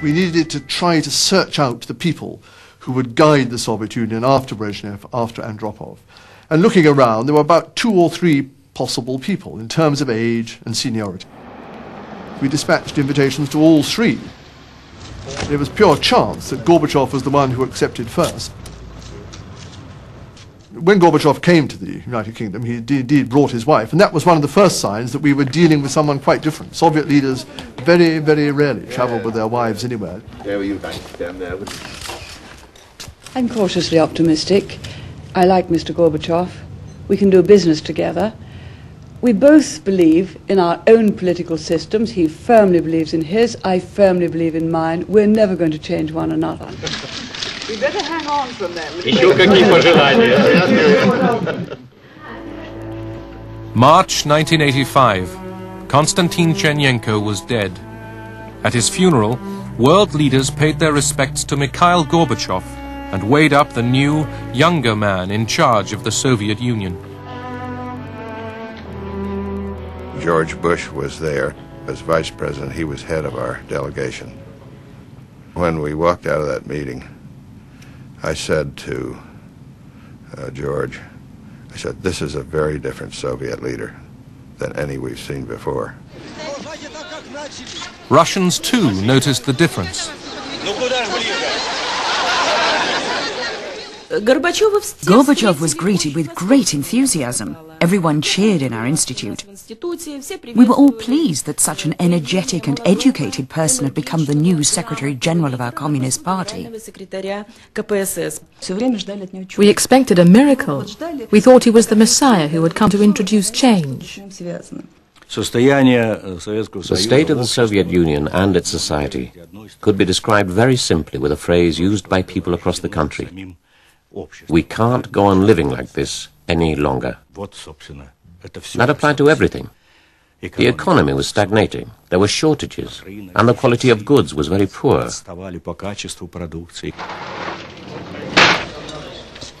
We needed to try to search out the people who would guide the Soviet Union after Brezhnev, after Andropov. And looking around, there were about 2 or 3 possible people in terms of age and seniority. We dispatched invitations to all 3. It was pure chance that Gorbachev was the one who accepted first. When Gorbachev came to the United Kingdom, he indeed brought his wife, and that was one of the first signs that we were dealing with someone quite different. Soviet leaders very, very rarely travelled with their wives anywhere. Where were you down there? I'm cautiously optimistic. I like Mr. Gorbachev. We can do business together. We both believe in our own political systems. He firmly believes in his, I firmly believe in mine. We're never going to change one another. We better hang on from that. March 1985. Konstantin Chernenko was dead. At his funeral, world leaders paid their respects to Mikhail Gorbachev and weighed up the new, younger man in charge of the Soviet Union. George Bush was there as vice president. He was head of our delegation. When we walked out of that meeting, I said to George, I said, this is a very different Soviet leader than any we've seen before. Russians too noticed the difference. Gorbachev was greeted with great enthusiasm. Everyone cheered in our institute. We were all pleased that such an energetic and educated person had become the new Secretary General of our Communist Party. We expected a miracle. We thought he was the Messiah who would come to introduce change. The state of the Soviet Union and its society could be described very simply with a phrase used by people across the country. We can't go on living like this any longer. That applied to everything. The economy was stagnating, there were shortages, and the quality of goods was very poor.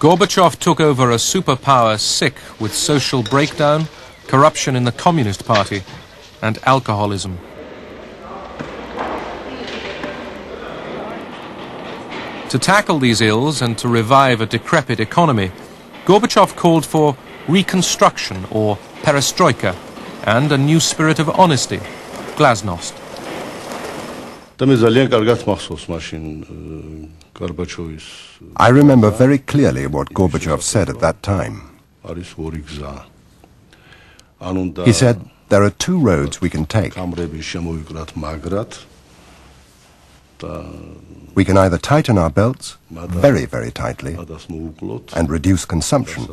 Gorbachev took over a superpower sick with social breakdown, corruption in the Communist Party, and alcoholism. To tackle these ills and to revive a decrepit economy, Gorbachev called for reconstruction or perestroika and a new spirit of honesty, glasnost. I remember very clearly what Gorbachev said at that time. He said, there are 2 roads we can take. We can either tighten our belts very, very tightly and reduce consumption,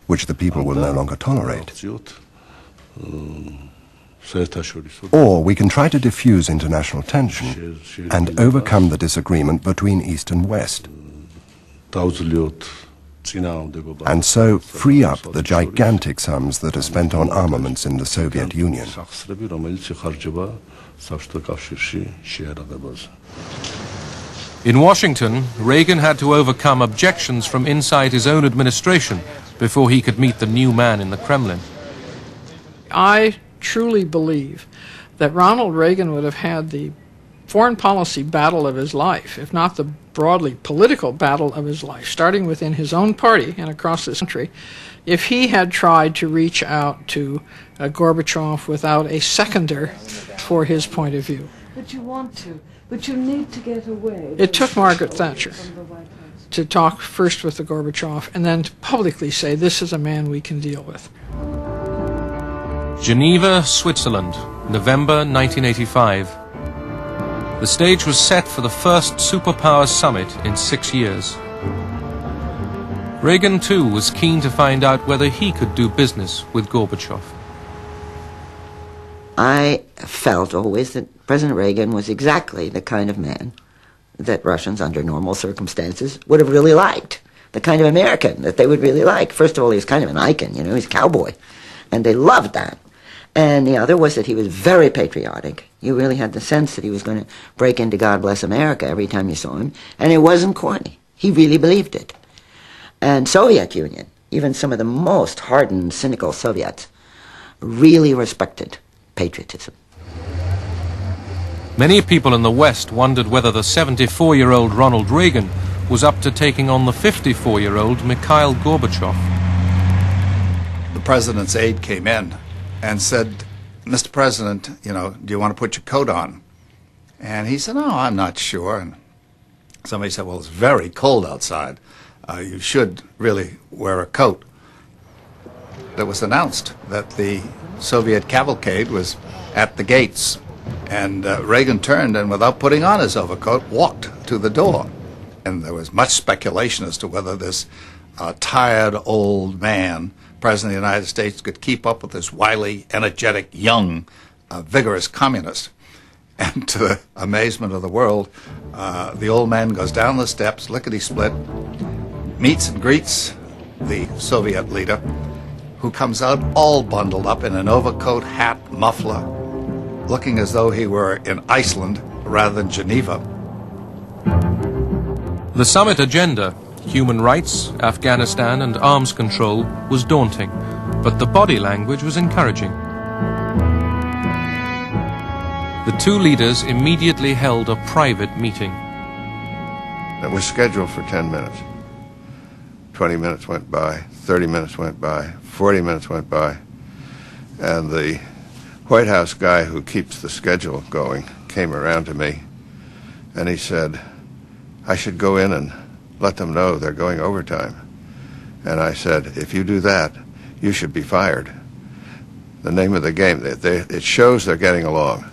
which the people will no longer tolerate. Or we can try to diffuse international tension and overcome the disagreement between East and West, and so free up the gigantic sums that are spent on armaments in the Soviet Union. In Washington, Reagan had to overcome objections from inside his own administration before he could meet the new man in the Kremlin. I truly believe that Ronald Reagan would have had the foreign policy battle of his life, if not the broadly political battle of his life, starting within his own party and across this country, if he had tried to reach out to Gorbachev without a seconder for his point of view. But you want to. But you need to get away. It took Margaret Thatcher to talk first with the Gorbachev and then to publicly say, this is a man we can deal with. Geneva, Switzerland, November 1985. The stage was set for the first superpower summit in 6 years. Reagan, too, was keen to find out whether he could do business with Gorbachev. I felt always that President Reagan was exactly the kind of man that Russians, under normal circumstances, would have really liked. The kind of American that they would really like. First of all, he was kind of an icon, you know, he's a cowboy. And they loved that. And the other was that he was very patriotic. You really had the sense that he was going to break into God Bless America every time you saw him. And it wasn't corny. He really believed it. And Soviet Union, even some of the most hardened, cynical Soviets, really respected patriotism. Many people in the West wondered whether the 74-year-old Ronald Reagan was up to taking on the 54-year-old Mikhail Gorbachev. The president's aide came in and said, "Mr. President, do you want to put your coat on?" And he said, "Oh, I'm not sure." And somebody said, "Well, it's very cold outside. You should really wear a coat." It was announced that the Soviet cavalcade was at the gates. And Reagan turned and, without putting on his overcoat, walked to the door. And there was much speculation as to whether this tired old man, President of the United States, could keep up with this wily, energetic, young, vigorous communist. And to the amazement of the world, the old man goes down the steps, lickety-split, meets and greets the Soviet leader, who comes out all bundled up in an overcoat, hat, muffler, looking as though he were in Iceland rather than Geneva. The summit agenda, human rights, Afghanistan and arms control, was daunting, but the body language was encouraging. The two leaders immediately held a private meeting. It was scheduled for 10 minutes. 20 minutes went by, 30 minutes went by, 40 minutes went by, and the White House guy who keeps the schedule going came around to me and he said, "I should go in and let them know they're going overtime." And I said, "If you do that, you should be fired." The name of the game, it shows they're getting along.